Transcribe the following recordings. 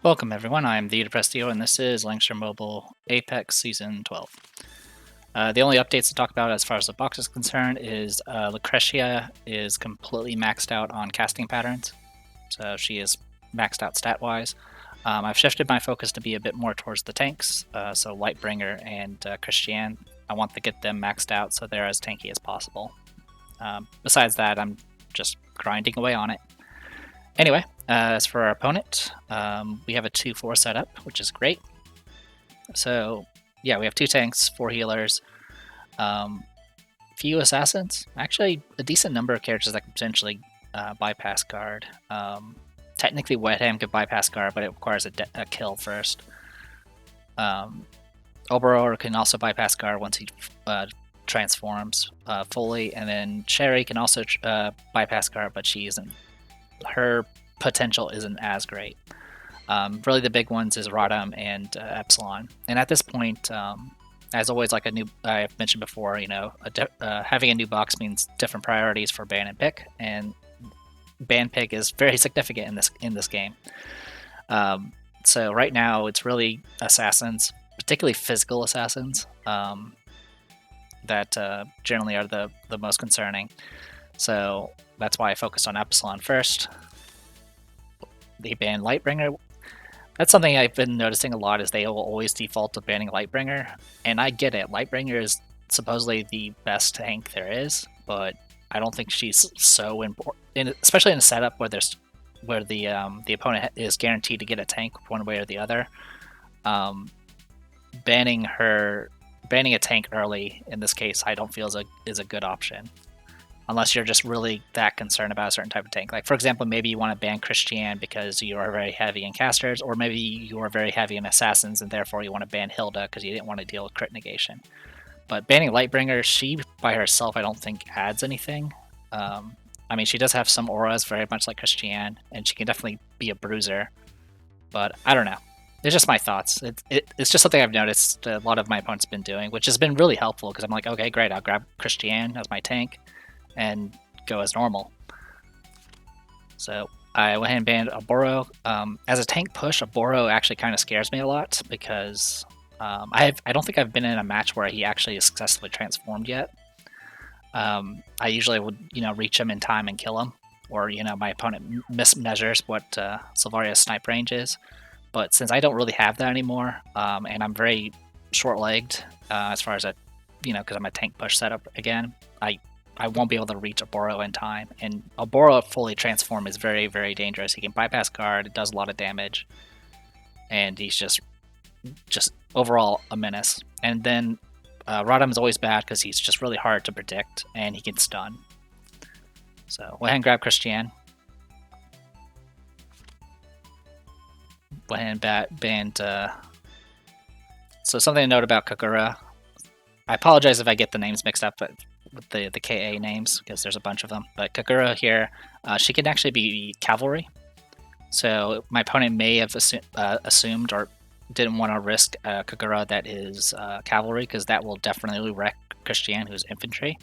Welcome everyone, I'm the Deprestio and this is Langrisser Mobile Apex Season 12. The only updates to talk about as far as the box is concerned is Lucretia is completely maxed out on casting patterns, so she is maxed out stat-wise. I've shifted my focus to be a bit more towards the tanks, so Lightbringer and Christiane. I want to get them maxed out so they're as tanky as possible. Besides that, I'm just grinding away on it. Anyway, as for our opponent, we have a 2-4 setup, which is great. So, yeah, we have 2 tanks, 4 healers, few assassins. Actually, a decent number of characters that can potentially bypass guard. Technically, Wet Ham could bypass guard, but it requires a kill first. Oberor can also bypass guard once he transforms fully, and then Sherry can also bypass guard, but she isn't. Her potential isn't as great. Really, the big ones is Rodham and Epsilon. And at this point, as always, like I've mentioned before, having a new box means different priorities for ban and pick, and ban pick is very significant in this game. So right now, it's really assassins, particularly physical assassins, that generally are the most concerning. So that's why I focused on Epsilon first. They ban Lightbringer. That's something I've been noticing a lot, is they will always default to banning Lightbringer. And I get it, Lightbringer is supposedly the best tank there is, but I don't think she's so important, especially in a setup where the opponent is guaranteed to get a tank one way or the other. Banning a tank early in this case, I don't feel is a good option. Unless you're just really that concerned about a certain type of tank. Like, for example, maybe you want to ban Christiane because you are very heavy in casters, or maybe you are very heavy in assassins and therefore you want to ban Hilda because you didn't want to deal with crit negation. But banning Lightbringer, she by herself I don't think adds anything. I mean, she does have some auras very much like Christiane, and she can definitely be a bruiser. But I don't know. It's just my thoughts. It's just something I've noticed a lot of my opponents have been doing, which has been really helpful because I'm like, okay, great, I'll grab Christiane as my tank and go as normal. So I went ahead and banned Oboro. As a tank push, Oboro actually kind of scares me a lot because I don't think I've been in a match where he actually is successfully transformed yet. I usually would reach him in time and kill him, or my opponent mismeasures what Silvaria's snipe range is. But since I don't really have that anymore, and I'm very short-legged as far as because I'm a tank push setup again, I won't be able to reach Oboro in time. And Oboro fully transform is very, very dangerous. He can bypass guard, it does a lot of damage, and he's just overall a menace. And then Rodham is always bad because he's just really hard to predict, and he can stun. So go ahead and grab Christiane. Go ahead and banned. So something to note about Kagura. I apologize if I get the names mixed up, but with the KA names, because there's a bunch of them. But Kagura here, she can actually be cavalry. So my opponent may have assumed or didn't want to risk Kagura that is cavalry, because that will definitely wreck Christiane, who's infantry.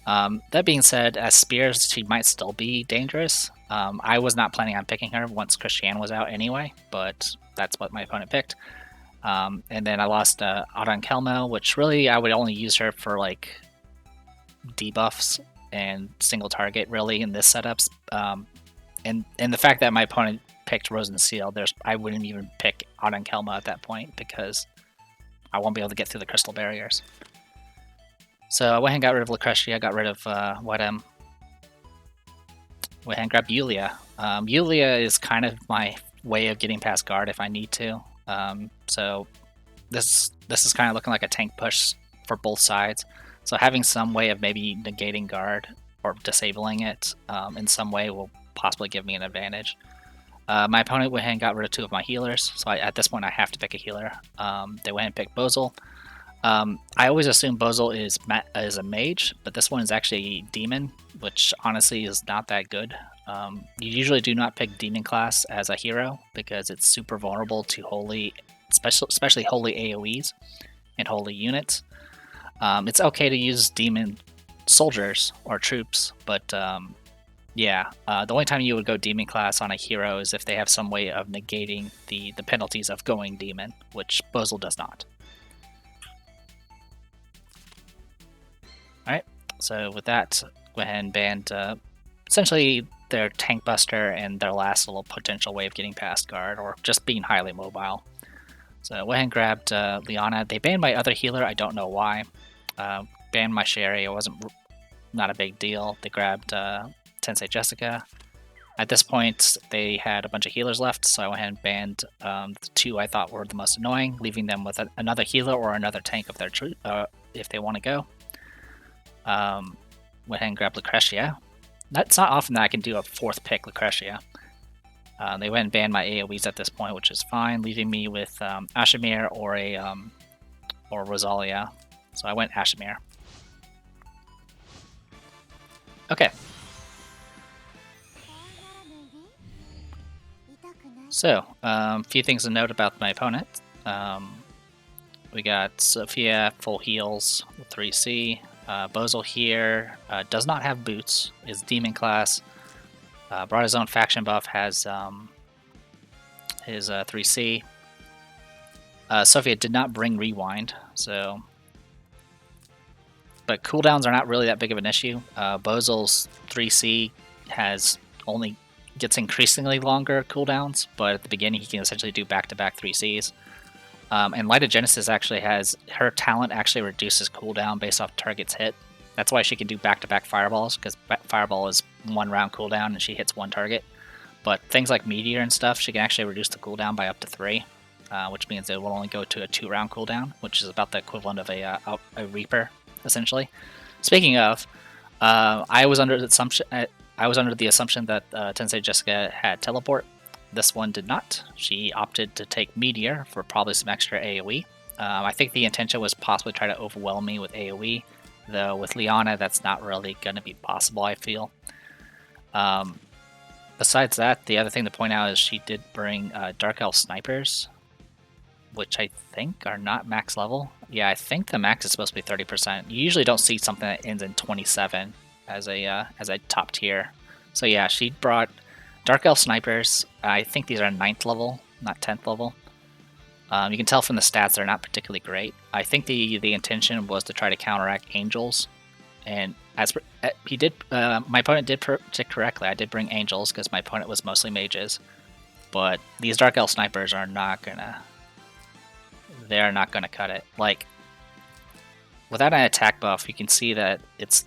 That being said, as spears, she might still be dangerous. I was not planning on picking her once Christiane was out anyway, but that's what my opponent picked. And then I lost Adan Kelmo, which really I would only use her for like debuffs and single target really in this setups. And the fact that my opponent picked Rosen Seal, I wouldn't even pick Adan Kelmo at that point because I won't be able to get through the crystal barriers. So I went and got rid of Lucretia, got rid of Wedem. Went and grabbed Yulia. Yulia is kind of my way of getting past guard if I need to. So this is kind of looking like a tank push for both sides. So having some way of maybe negating guard or disabling it in some way will possibly give me an advantage. My opponent went ahead and got rid of 2 of my healers, so at this point I have to pick a healer. They went and picked Bozel. I always assume Bozel is a mage, but this one is actually a demon, which honestly is not that good. You usually do not pick demon class as a hero because it's super vulnerable to holy, especially holy AoEs and holy units. It's okay to use demon soldiers or troops, but Yeah, the only time you would go demon class on a hero is if they have some way of negating the penalties of going demon, which Bozil does not. Alright, so with that, go ahead and ban essentially their tank buster and their last little potential way of getting past guard, or just being highly mobile. So I went and grabbed Liana. They banned my other healer, I don't know why. Banned my Sherry, it wasn't not a big deal. They grabbed Tensei Jessica. At this point, they had a bunch of healers left, so I went ahead and banned the two I thought were the most annoying, leaving them with another healer or another tank of their if they want to go. Went ahead and grabbed Lucretia. That's not often that I can do a fourth pick Lucretia. They went and banned my AoEs at this point, which is fine, leaving me with Ashimir or Rosalia. So I went Ashimir. Okay. So, a few things to note about my opponent. We got Sophia, full heals, 3C. Bozil here does not have boots, is demon class. Brought his own faction buff, has his 3C. Sophia did not bring rewind, so. But cooldowns are not really that big of an issue. Bozil's 3C gets increasingly longer cooldowns, but at the beginning he can essentially do back-to-back 3Cs. And Light of Genesis actually her talent actually reduces cooldown based off targets hit. That's why she can do back-to-back fireballs, because fireball is 1 round cooldown and she hits 1 target. But things like Meteor and stuff, she can actually reduce the cooldown by up to 3, which means it will only go to a 2 round cooldown, which is about the equivalent of a Reaper, essentially. Speaking of, I was under the assumption that Tensei Jessica had teleport. This one did not. She opted to take Meteor for probably some extra AoE. I think the intention was possibly try to overwhelm me with AoE, though with Liana that's not really going to be possible, I feel. Besides that, the other thing to point out is she did bring Dark Elf Snipers, which I think are not max level. Yeah, I think the max is supposed to be 30%. You usually don't see something that ends in 27 as a top tier. So yeah, she brought Dark Elf Snipers. I think these are 9th level, not 10th level. You can tell from the stats they're not particularly great. I think the intention was to try to counteract Angels, and as my opponent did predict correctly. I did bring Angels because my opponent was mostly mages, but these Dark Elf Snipers are not gonna. They're not gonna cut it. Like, without an attack buff, you can see that it's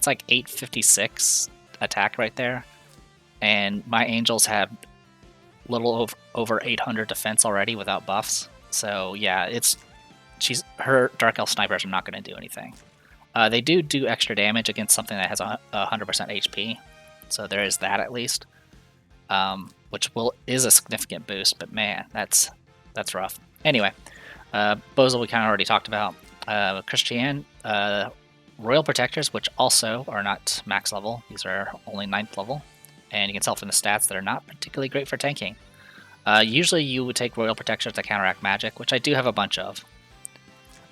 like 856 attack right there, and my Angels have little over 800 defense already without buffs. So yeah, her Dark Elf Snipers are not going to do anything. They do extra damage against something that has 100% HP, so there is that at least, which is a significant boost. But man, that's rough. Anyway, Bozil we kind of already talked about. Christian, Royal Protectors, which also are not max level. These are only 9th level. And you can tell from the stats that are not particularly great for tanking. Usually you would take Royal Protectors to counteract magic, which I do have a bunch of.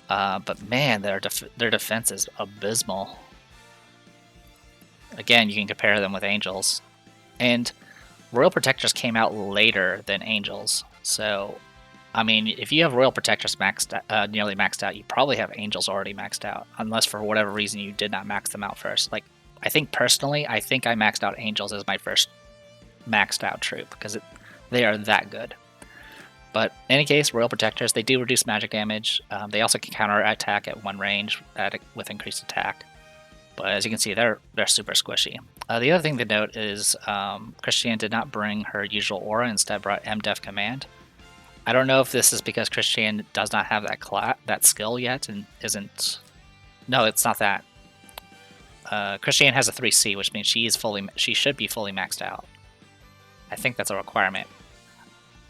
But man, their defense is abysmal. Again, you can compare them with Angels. And Royal Protectors came out later than Angels. So, I mean, if you have Royal Protectors nearly maxed out, you probably have Angels already maxed out. Unless for whatever reason you did not max them out first. Like, I think personally, I maxed out Angels as my first maxed out troop because they are that good. But in any case, Royal Protectors, they do reduce magic damage. They also can counter attack at 1 range with increased attack. But as you can see, they're super squishy. The other thing to note is Christiane did not bring her usual aura, instead brought MDef Command. I don't know if this is because Christiane does not have that skill yet and isn't. No, it's not that. Christiane has a 3C, which means she should be fully maxed out. I think that's a requirement.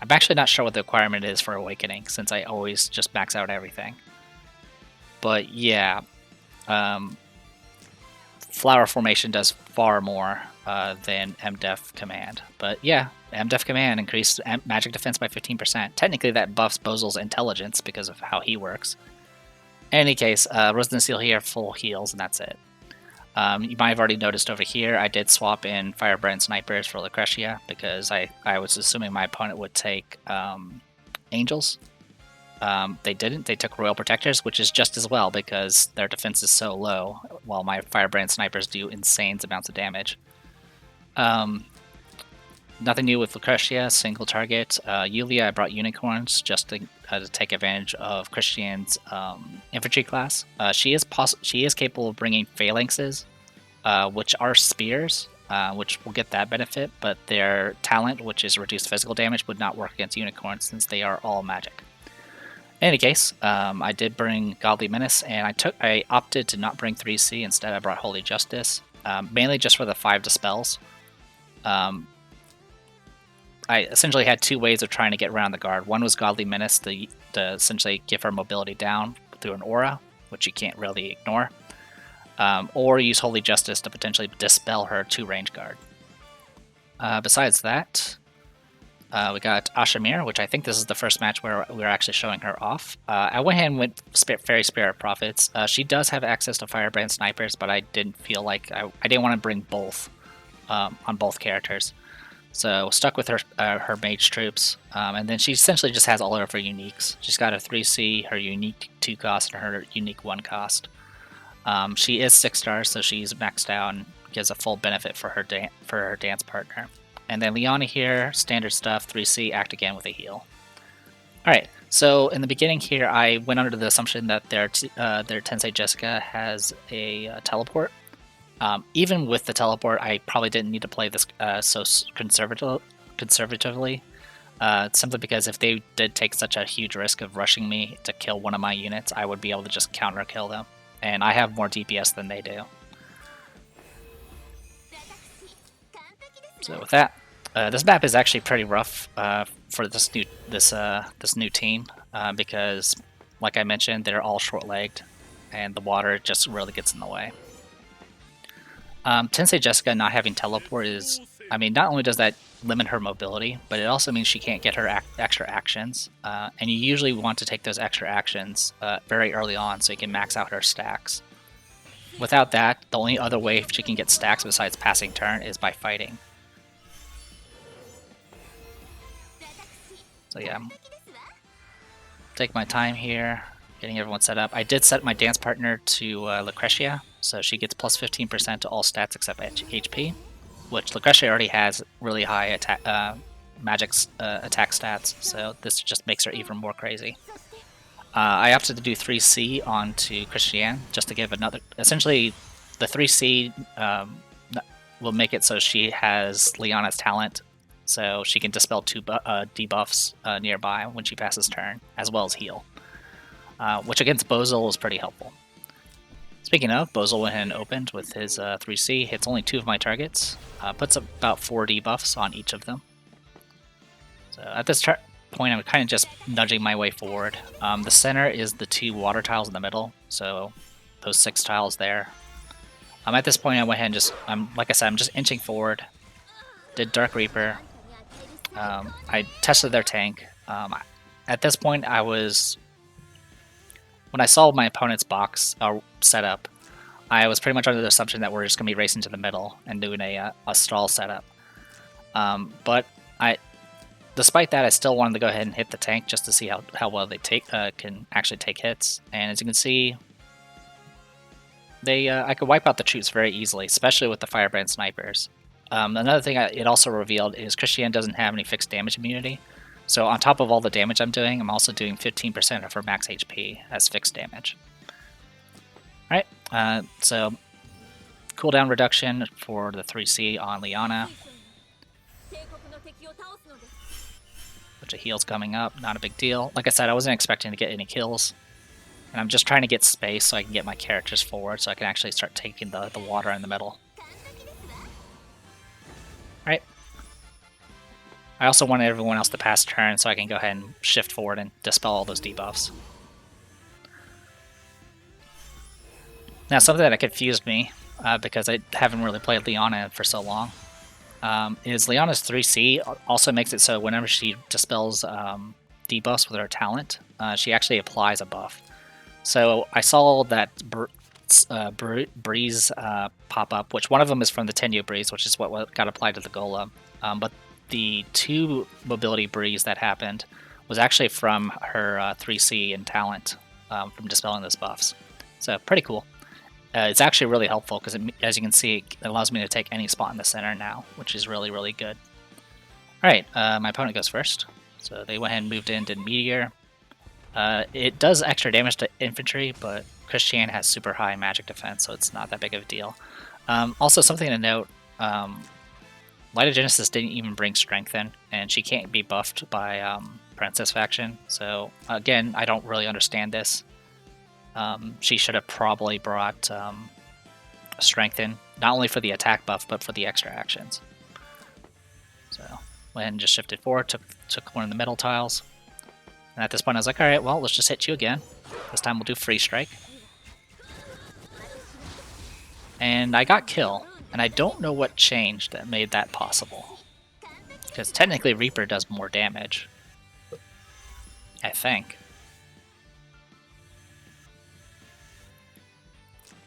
I'm actually not sure what the requirement is for Awakening, since I always just max out everything. But yeah, Flower Formation does far more than MDef Command. But yeah, MDef Command increased magic defense by 15%. Technically that buffs Bozil's intelligence because of how he works. In any case, Resident Seal here, full heals, and that's it. You might have already noticed over here, I did swap in Firebrand Snipers for Lucretia because I was assuming my opponent would take Angels. They didn't. They took Royal Protectors, which is just as well because their defense is so low, while my Firebrand Snipers do insane amounts of damage. Nothing new with Lucretia, single target. Yulia, I brought Unicorns just to take advantage of Christian's infantry class. She is capable of bringing Phalanxes, which are spears, which will get that benefit, but their talent, which is reduced physical damage, would not work against Unicorns since they are all magic. In any case, I did bring Godly Menace, and I opted to not bring 3C. Instead, I brought Holy Justice, mainly just for the 5 dispels. I essentially had 2 ways of trying to get around the guard. One was Godly Menace to essentially give her mobility down through an aura, which you can't really ignore, or use Holy Justice to potentially dispel her 2 range guard. Besides that, we got Ashamir, which I think this is the first match where we're actually showing her off. I went ahead and went Fairy Spirit Prophets. She does have access to Firebrand Snipers, but I didn't feel like I didn't want to bring both on both characters. So stuck with her mage troops, and then she essentially just has all of her uniques. She's got her 3C, her unique 2 cost, and her unique 1 cost. She is 6 stars, so she's maxed out and gives a full benefit for her dance partner. And then Liana here, standard stuff, 3C, act again with a heal. Alright, so in the beginning here, I went under the assumption that their Tensei Jessica has a teleport. Even with the teleport, I probably didn't need to play this so conservatively, simply because if they did take such a huge risk of rushing me to kill one of my units, I would be able to just counter kill them, and I have more DPS than they do. So with that, this map is actually pretty rough for this new team because, like I mentioned, they're all short-legged, and the water just really gets in the way. Tensei Jessica not having teleport is, I mean, not only does that limit her mobility, but it also means she can't get her extra actions, and you usually want to take those extra actions very early on so you can max out her stacks. Without that, the only other way she can get stacks besides passing turn is by fighting. So yeah, take my time here, getting everyone set up. I did set my dance partner to Lucretia, so she gets plus 15% to all stats except HP, which Lucretia already has really high attack, magic attack stats, so this just makes her even more crazy. I opted to do 3C onto Christiane, just to give another... Essentially, the 3C will make it so she has Liana's talent, so she can dispel 2 debuffs nearby when she passes turn, as well as heal. Which against Bozil is pretty helpful. Speaking of, Bozil went ahead and opened with his 3C, hits only 2 of my targets, puts about 4 debuffs on each of them. So at this point I'm kind of just nudging my way forward. The center is the 2 water tiles in the middle, so those 6 tiles there. At this point I went ahead and just, like I said, I'm just inching forward. Did Dark Reaper. I tested their tank. At this point I was... When I saw my opponent's box setup, I was pretty much under the assumption that we're just going to be racing to the middle and doing a stall setup. But despite that, I still wanted to go ahead and hit the tank just to see how well they can actually take hits. And as you can see, I could wipe out the troops very easily, especially with the Firebrand Snipers. Another thing it also revealed is Christiane doesn't have any fixed damage immunity. So on top of all the damage I'm doing, I'm also doing 15% of her max HP as fixed damage. Alright, so cooldown reduction for the 3C on Liana. Which a heal's coming up, not a big deal. Like I said, I wasn't expecting to get any kills. And I'm just trying to get space so I can get my characters forward so I can actually start taking the water in the middle. Alright. I also wanted everyone else to pass turn so I can go ahead and shift forward and dispel all those debuffs. Now something that confused me, because I haven't really played Liana for so long, is Liana's 3C also makes it so whenever she dispels debuffs with her talent, she actually applies a buff. So I saw that breeze pop up, which one of them is from the Tenyu breeze, which is what got applied to the golem. But the 2 mobility breeze that happened was actually from her 3C and talent from dispelling those buffs. So pretty cool. It's actually really helpful because, as you can see, it allows me to take any spot in the center now, which is really, really good. Alright, my opponent goes first. So they went ahead and moved in, did Meteor. It does extra damage to infantry, but Christiane has super high magic defense, so it's not that big of a deal. Also, something to note, Light of Genesis didn't even bring strength in, and she can't be buffed by Princess faction. So again, I don't really understand this. She should have probably brought strength in, not only for the attack buff, but for the extra actions. So went and just shifted forward, took one of the middle tiles. And at this point I was like, alright, well, let's just hit you again. This time we'll do Free Strike. And I got kill, and I don't know what changed that made that possible. Because technically Reaper does more damage. I think.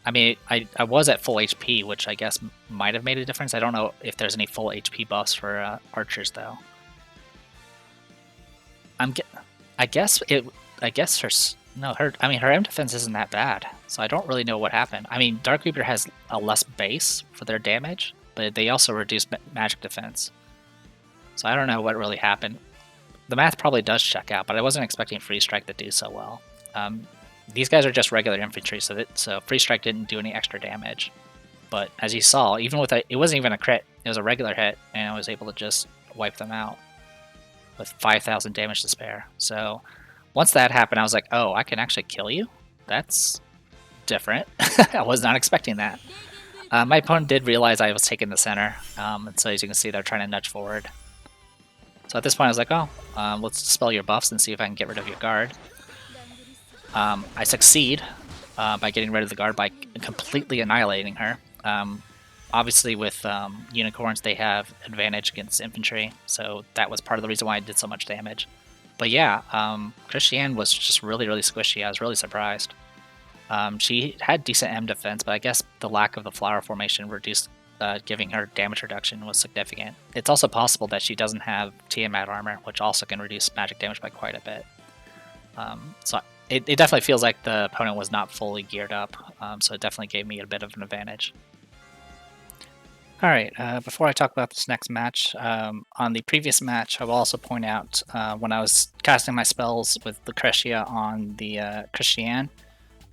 I mean, I was at full HP, which I guess might have made a difference. I don't know if there's any full HP buffs for archers, though. I guess her M defense isn't that bad, so I don't really know what happened. I mean, Dark Reaper has a less base for their damage, but they also reduce magic defense. So I don't know what really happened. The math probably does check out, but I wasn't expecting Free Strike to do so well. These guys are just regular infantry, so Free Strike didn't do any extra damage. But as you saw, even with it wasn't even a crit, it was a regular hit, and I was able to just wipe them out with 5,000 damage to spare. So once that happened, I was like, oh, I can actually kill you? That's different. I was not expecting that. My opponent did realize I was taking the center, and so as you can see, they're trying to nudge forward. So at this point, I was like, oh, let's dispel your buffs and see if I can get rid of your guard. I succeed by getting rid of the guard by completely annihilating her. Obviously, with unicorns, they have advantage against infantry, so that was part of the reason why I did so much damage. But yeah, Christiane was just really, really squishy. I was really surprised. She had decent M defense, but I guess the lack of the flower formation reduced, giving her damage reduction was significant. It's also possible that she doesn't have Tiamat armor, which also can reduce magic damage by quite a bit. So it definitely feels like the opponent was not fully geared up, so it definitely gave me a bit of an advantage. Alright, before I talk about this next match, on the previous match I will also point out when I was casting my spells with Lucretia on the Christiane,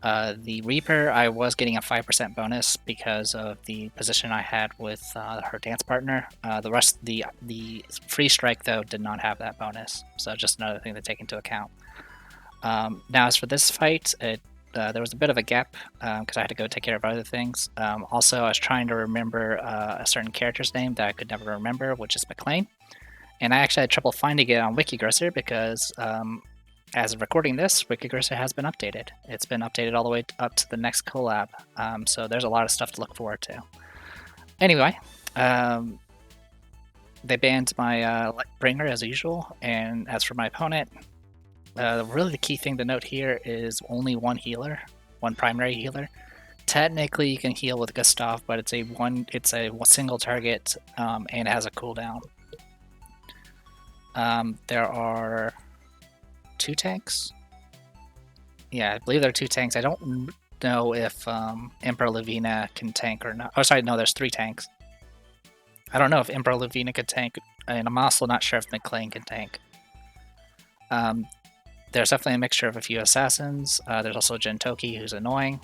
the Reaper, I was getting a 5% bonus because of the position I had with her dance partner. The Free Strike, though, did not have that bonus, so just another thing to take into account. Now, as for this fight, there was a bit of a gap because I had to go take care of other things. Also, I was trying to remember a certain character's name that I could never remember, which is McLean. And I actually had trouble finding it on Langrisser because, as of recording this, Langrisser has been updated. It's been updated all the way up to the next collab, so there's a lot of stuff to look forward to. Anyway, they banned my Bringer as usual, and as for my opponent, really the key thing to note here is only one healer, one primary healer. Technically you can heal with Gustav, but it's a single target and it has a cooldown. There are 2 tanks. Yeah, I believe there are 2 tanks. I don't know if Emperor Lavina can tank or not. Oh, sorry, no, there's 3 tanks. I don't know if Emperor Lavina could tank, and I'm also not sure if McLean can tank. There's definitely a mixture of a few assassins. There's also Jintoki, who's annoying.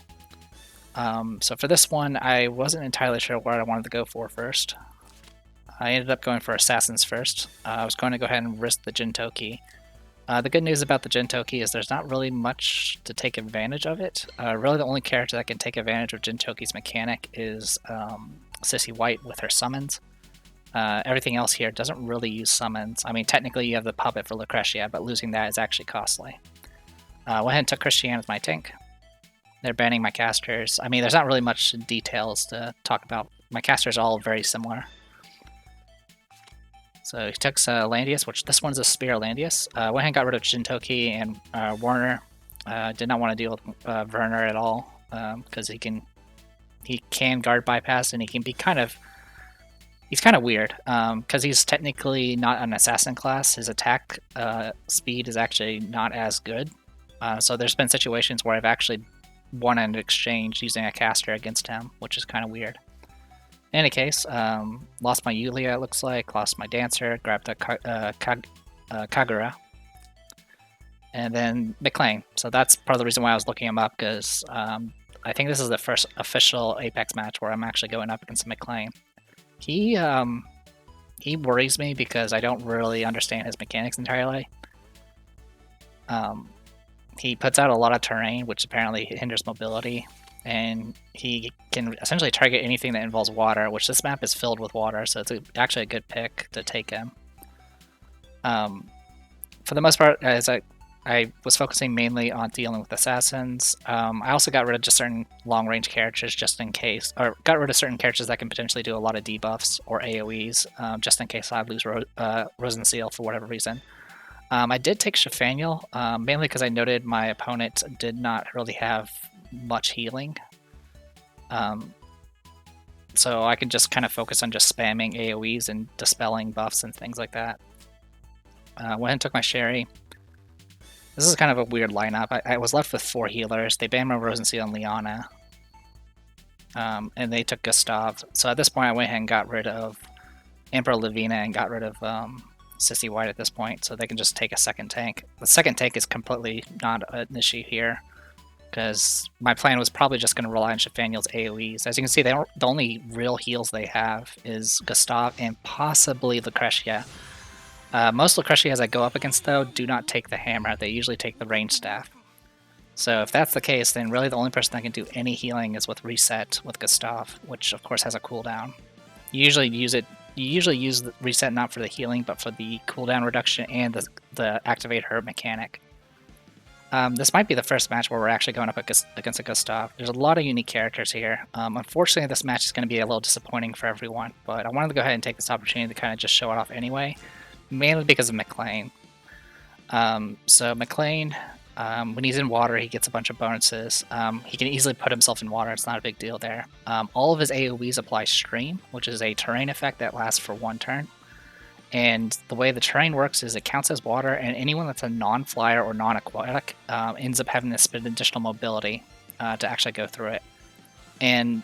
So for this one, I wasn't entirely sure what I wanted to go for first. I ended up going for assassins first. I was going to go ahead and risk the Jintoki. The good news about the Jintoki is there's not really much to take advantage of it. Really the only character that can take advantage of Jintoki's mechanic is Sissy White with her summons. Everything else here doesn't really use summons. I mean, technically you have the puppet for Lucretia, but losing that is actually costly. Went ahead and took Christiane as my tank. They're banning my casters. I mean, there's not really much details to talk about. My casters are all very similar. So he took Landius, which this one's a Spear Landius. Went ahead and got rid of Jintoki and Warner. Did not want to deal with Werner at all. because he can guard bypass, and he can be he's kind of weird because he's technically not an assassin class. His attack speed is actually not as good. So there's been situations where I've actually won an exchange using a caster against him, which is kind of weird. In any case, lost my Yulia, it looks like, lost my Dancer, grabbed a Kagura, and then McLean. So that's part of the reason why I was looking him up, because I think this is the first official Apex match where I'm actually going up against McLean. He worries me because I don't really understand his mechanics entirely. He puts out a lot of terrain, which apparently hinders mobility, and he can essentially target anything that involves water, which this map is filled with water, so it's actually a good pick to take him. For the most part, as I was focusing mainly on dealing with assassins. I also got rid of just certain long-range characters just in case, or got rid of certain characters that can potentially do a lot of debuffs or AoEs, just in case I lose Rosenseal for whatever reason. I did take Shafaniel, mainly because I noted my opponent did not really have much healing. So I could just kind of focus on just spamming AoEs and dispelling buffs and things like that. Went and took my Sherry. This is kind of a weird lineup. I was left with 4 healers. They banned my Rosenseal and Liana. And they took Gustav. So at this point I went ahead and got rid of Emperor Lavina and got rid of Sissy White at this point, so they can just take a second tank. The second tank is completely not an issue here, because my plan was probably just going to rely on Shafaniel's AoEs. As you can see, the only real heals they have is Gustav and possibly Lucretia. Most Lucretias I go up against, though, do not take the hammer. They usually take the range staff. So if that's the case, then really the only person that can do any healing is with Reset with Gustav, which of course has a cooldown. You usually use the Reset not for the healing, but for the cooldown reduction and the Activate Her mechanic. This might be the first match where we're actually going up against a Gustav. There's a lot of unique characters here. Unfortunately, this match is going to be a little disappointing for everyone, but I wanted to go ahead and take this opportunity to kind of just show it off anyway, mainly because of McLean. So McLean, when he's in water, he gets a bunch of bonuses. He can easily put himself in water. It's not a big deal there. All of his AoEs apply Stream, which is a terrain effect that lasts for 1 turn. And the way the terrain works is it counts as water, and anyone that's a non-flyer or non-aquatic ends up having to spend additional mobility to actually go through it. And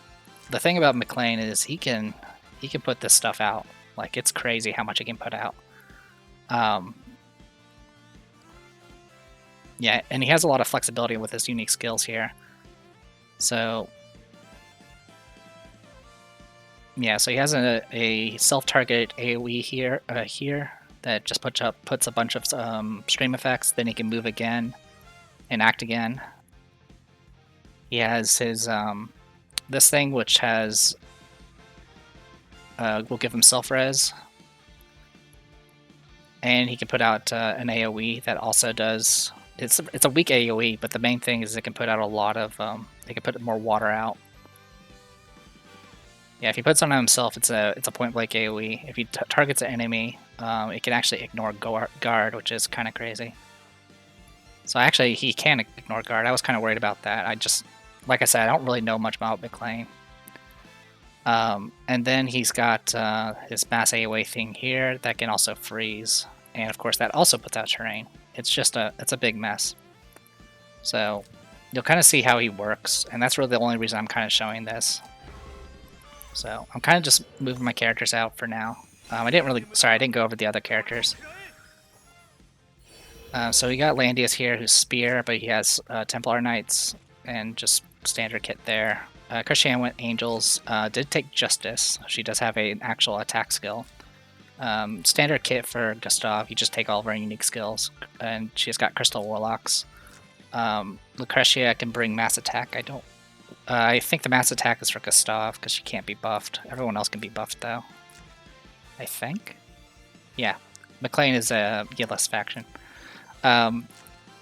the thing about McLean is he can put this stuff out. Like, it's crazy how much he can put out. Yeah, and he has a lot of flexibility with his unique skills here. So yeah, so he has a self-targeted AoE here that just puts a bunch of stream effects. Then he can move again and act again. He has his this thing which has will give him self-res, and he can put out an AoE that also does. It's a weak AoE, but the main thing is it can put out a lot of it can put more water out. Yeah, if he puts on himself, it's a point blank AoE. If he targets an enemy, it can actually ignore guard, which is kind of crazy. So actually, he can ignore guard. I was kind of worried about that. Like I said, I don't really know much about McLean. And then he's got his mass AoE thing here that can also freeze, and of course that also puts out terrain. It's a big mess. So you'll kind of see how he works, and that's really the only reason I'm kind of showing this. So I'm kind of just moving my characters out for now. I didn't go over the other characters. So we got Landius here, who's Spear, but he has Templar Knights and just standard kit there. Christiane went Angels, did take Justice. She does have an actual attack skill. Standard kit for Gustav, you just take all of her unique skills, and she's got Crystal Warlocks. Lucretia can bring Mass Attack. I think the Mass Attack is for Gustav, because she can't be buffed. Everyone else can be buffed, though. I think? Yeah. McLean is a Yillis faction.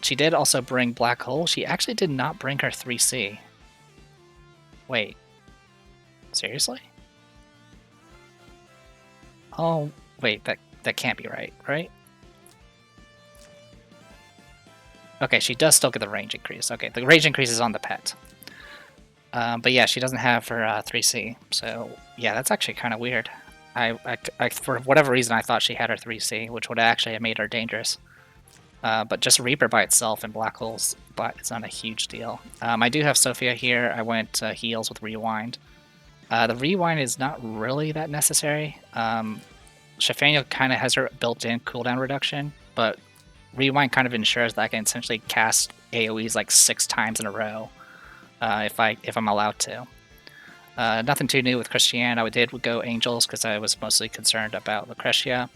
She did also bring Black Hole. She actually did not bring her 3C. Wait. Seriously? Oh, wait, that can't be right? Okay, she does still get the range increase. Okay, the range increase is on the pet. But yeah, she doesn't have her 3C, so yeah, that's actually kind of weird. For whatever reason, I thought she had her 3C, which would actually have made her dangerous. But just Reaper by itself and Black Holes, but it's not a huge deal. I do have Sophia here. I went heals with Rewind. The Rewind is not really that necessary. Shafania kind of has her built-in cooldown reduction, but Rewind kind of ensures that I can essentially cast AoEs like 6 times in a row if I'm allowed to. Nothing too new with Christiane. I did go Angels because I was mostly concerned about Lucretia.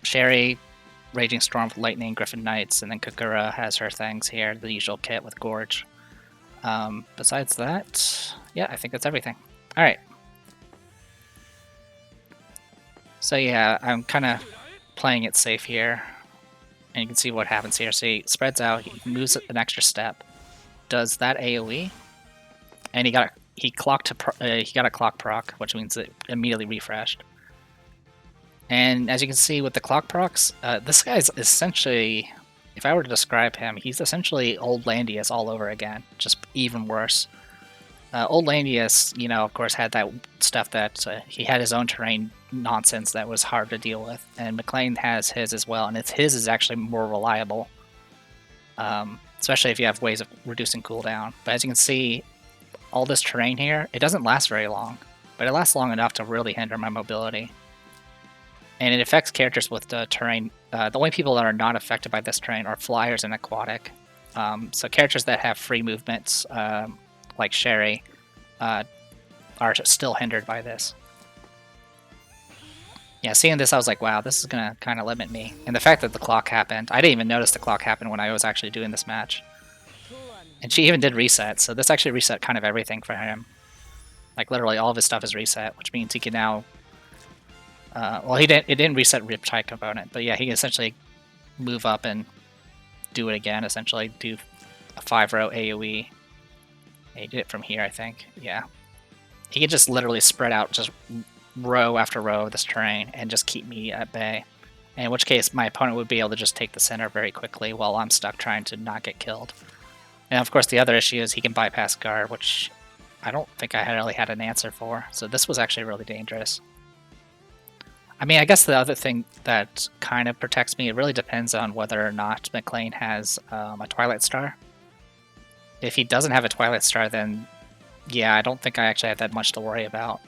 Sherry, Raging Storm with Lightning, Griffin Knights, and then Kukura has her things here, the usual kit with Gorge. Besides that, yeah, I think that's everything. Alright. So yeah, I'm kind of playing it safe here. And you can see what happens here. So he spreads out, he moves an extra step, does that AoE, and he got a clock proc, which means it immediately refreshed. And as you can see with the clock procs, this guy's essentially, if I were to describe him, he's essentially old Landius all over again, just even worse. Old Landius, you know, of course, had that stuff that he had his own terrain nonsense that was hard to deal with, and McLean has his as well, and his is actually more reliable, especially if you have ways of reducing cooldown. But as you can see, all this terrain here, it doesn't last very long, but it lasts long enough to really hinder my mobility. And it affects characters with the terrain. The only people that are not affected by this terrain are flyers and aquatic. So characters that have free movements, like Sherry, are still hindered by this. Yeah, seeing this, I was like, wow, this is going to kind of limit me. And the fact that the clock happened, I didn't even notice the clock happened when I was actually doing this match. And she even did reset, so this actually reset kind of everything for him. Like, literally all of his stuff is reset, which means he can now... well, it didn't reset Riptide component, but yeah, he can essentially move up and do it again, essentially do a 5-row AoE. Yeah, he did it from here, I think. Yeah. He can just literally spread out just row after row of this terrain and just keep me at bay. In which case, my opponent would be able to just take the center very quickly while I'm stuck trying to not get killed. And of course, the other issue is he can bypass guard, which I don't think I really had an answer for. So this was actually really dangerous. I mean, I guess the other thing that kind of protects me, it really depends on whether or not McLean has a Twilight Star. If he doesn't have a Twilight Star, then yeah, I don't think I actually have that much to worry about.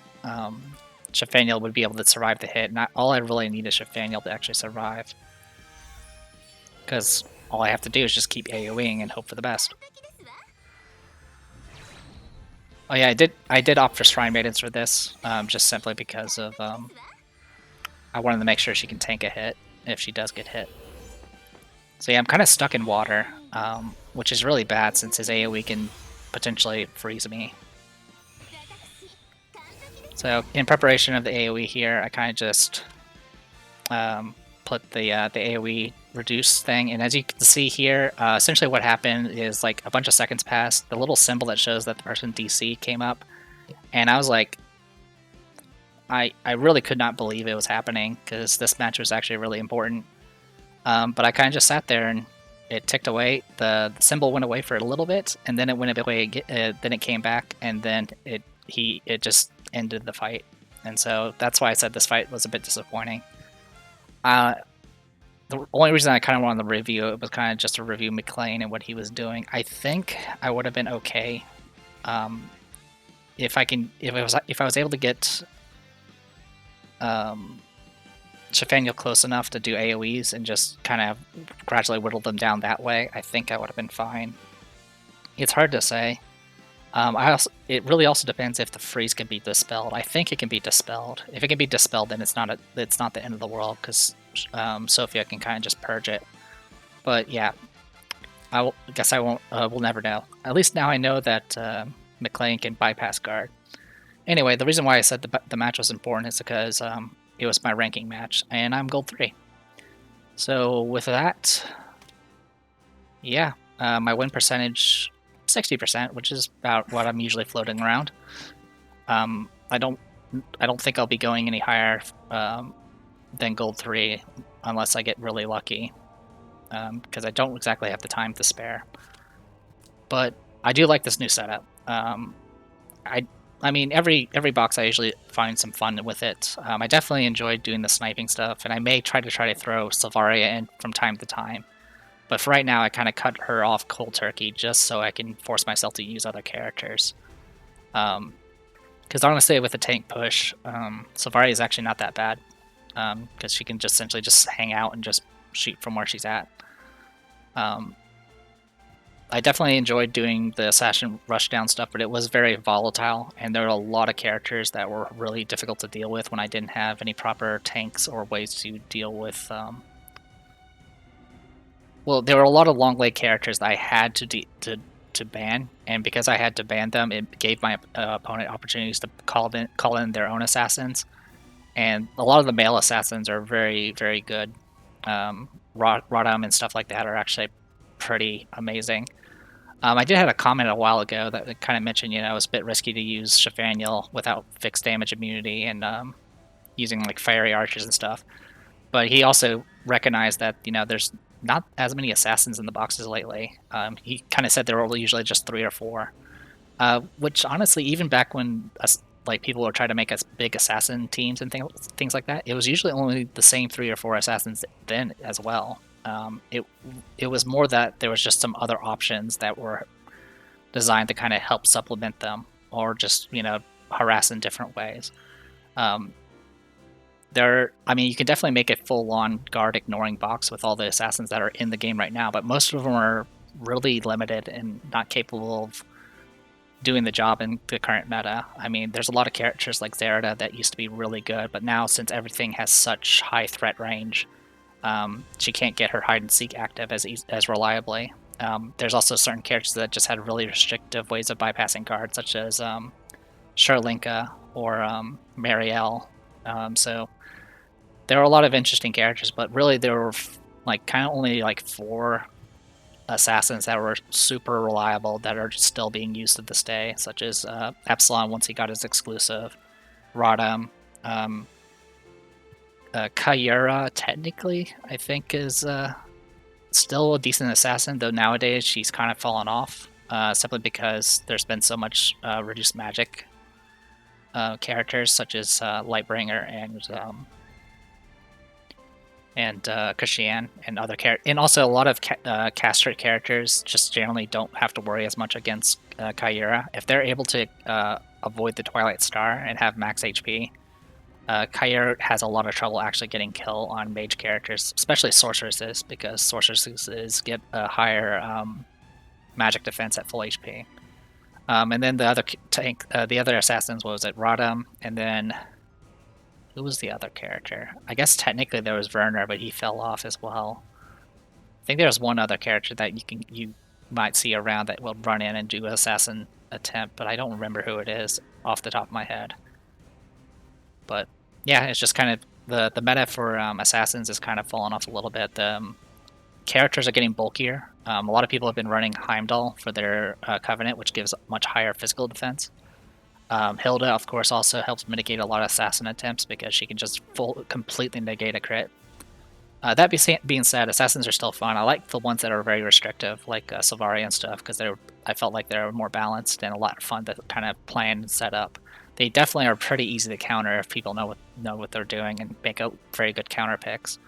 Shafaniel would be able to survive the hit. All I really need is Shafaniel to actually survive. Because all I have to do is just keep AoEing and hope for the best. Oh yeah, I did opt for Shrine Maidens for this, just simply because of I wanted to make sure she can tank a hit if she does get hit. So yeah, I'm kind of stuck in water, which is really bad since his AoE can potentially freeze me. So in preparation of the AoE here, I kind of just put the AoE reduce thing, and as you can see here, essentially what happened is like a bunch of seconds passed, the little symbol that shows that the person DC came up, and I was like, I really could not believe it was happening, because this match was actually really important. But I kind of just sat there and it ticked away. The symbol went away for a little bit, and then it went away. Then it came back, and then it just ended the fight. And so that's why I said this fight was a bit disappointing. The only reason I kind of wanted to review it was kind of just to review McLean and what he was doing. I think I would have been okay if I was able to get Shafaniel close enough to do AoEs and just kind of gradually whittle them down that way. I think I would have been fine. It's hard to say. It really also depends if the freeze can be dispelled. I think it can be dispelled. If it can be dispelled, then it's not the end of the world, because Sophia can kind of just purge it. But yeah, guess I won't. We'll never know. At least now I know that McLean can bypass guard. Anyway, the reason why I said the match was important is because it was my ranking match, and I'm gold 3. So with that, yeah, my win percentage 60%, which is about what I'm usually floating around. I don't think I'll be going any higher than gold 3 unless I get really lucky, because I don't exactly have the time to spare. But I do like this new setup. I mean, every box I usually find some fun with it. I definitely enjoy doing the sniping stuff, and I may try to throw Silvaria in from time to time. But for right now, I kind of cut her off cold turkey just so I can force myself to use other characters. Because honestly, with the tank push, Silvaria is actually not that bad. Because she can just essentially just hang out and just shoot from where she's at. I definitely enjoyed doing the assassin rushdown stuff, but it was very volatile, and there were a lot of characters that were really difficult to deal with when I didn't have any proper tanks or ways to deal with. Well, there were a lot of long leg characters that I had to ban, and because I had to ban them, it gave my opponent opportunities to call in their own assassins, and a lot of the male assassins are very good. Rodham and stuff like that are actually pretty amazing. I did have a comment a while ago that kind of mentioned, it was a bit risky to use Shafaniel without fixed damage immunity and using like fiery archers and stuff. But he also recognized that there's not as many assassins in the boxes lately. He kind of said there were usually just 3 or 4, which honestly, even back when like people were trying to make us big assassin teams and things like that, it was usually only the same 3 or 4 assassins then as well. It was more that there was just some other options that were designed to kind of help supplement them, or just harass in different ways. I mean, you can definitely make a full-on guard ignoring box with all the assassins that are in the game right now, but most of them are really limited and not capable of doing the job in the current meta. I mean, there's a lot of characters like Zerida that used to be really good, but now since everything has such high threat range, she can't get her hide and seek active as reliably. There's also certain characters that just had really restrictive ways of bypassing guards, such as Sherlinka or Marielle. So there are a lot of interesting characters, but really there were like kind of only like 4 assassins that were super reliable that are still being used to this day, such as Epsilon once he got his exclusive, Rodham, Kayura technically I think is still a decent assassin, though nowadays she's kind of fallen off, simply because there's been so much reduced magic characters such as Lightbringer and Kashian and other characters, and also a lot of castrate characters just generally don't have to worry as much against Kayura if they're able to avoid the Twilight Star and have max HP. Kayura has a lot of trouble actually getting kill on mage characters, especially sorceresses, because sorceresses get a higher magic defense at full HP. And then the other tank, the other assassins, what was it, Rodham, and then who was the other character? I guess technically there was Werner, but he fell off as well. I think there was one other character that you might see around that will run in and do an assassin attempt, but I don't remember who it is off the top of my head. But yeah, it's just kind of the meta for assassins is kind of falling off a little bit. The characters are getting bulkier. A lot of people have been running Heimdall for their Covenant, which gives much higher physical defense. Hilda, of course, also helps mitigate a lot of assassin attempts because she can just completely negate a crit. That being said, assassins are still fun. I like the ones that are very restrictive, like Silvaria and stuff, because I felt like they're more balanced and a lot of fun to kind of plan and set up. They definitely are pretty easy to counter if people know what they're doing and make a very good counter picks.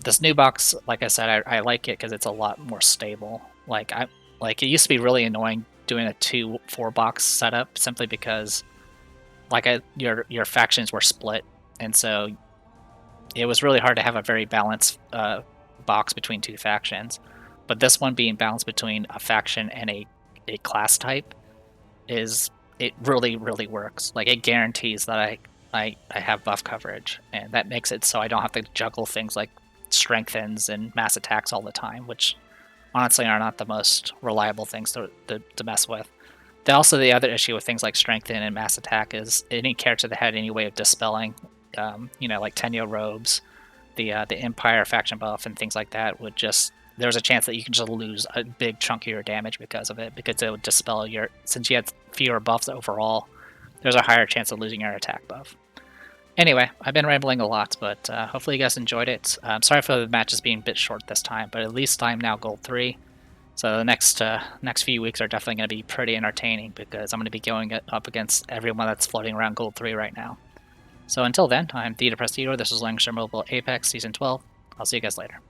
This new box, like I said, I like it because it's a lot more stable. Like it used to be really annoying doing a 2-4 box setup simply because your factions were split, and so it was really hard to have a very balanced box between 2 factions. But this one being balanced between a faction and a class type it really works. Like, it guarantees that I have buff coverage, and that makes it so I don't have to juggle things like strengthens and mass attacks all the time, which honestly are not the most reliable things to mess with. Also, the other issue with things like strengthen and mass attack is any character that had any way of dispelling, like Tenyo robes, the Empire faction buff and things like that would just, there's a chance that you can just lose a big chunk of your damage because of it, because it would dispel since you had fewer buffs overall, there's a higher chance of losing your attack buff. Anyway, I've been rambling a lot, but hopefully you guys enjoyed it. I'm sorry for the matches being a bit short this time, but at least I'm now gold 3, So the next few weeks are definitely going to be pretty entertaining because I'm going to be going up against everyone that's floating around Gold 3 right now. So until then, I'm Theta Prestido. This is Langrisser Mobile Apex Season 12. I'll see you guys later.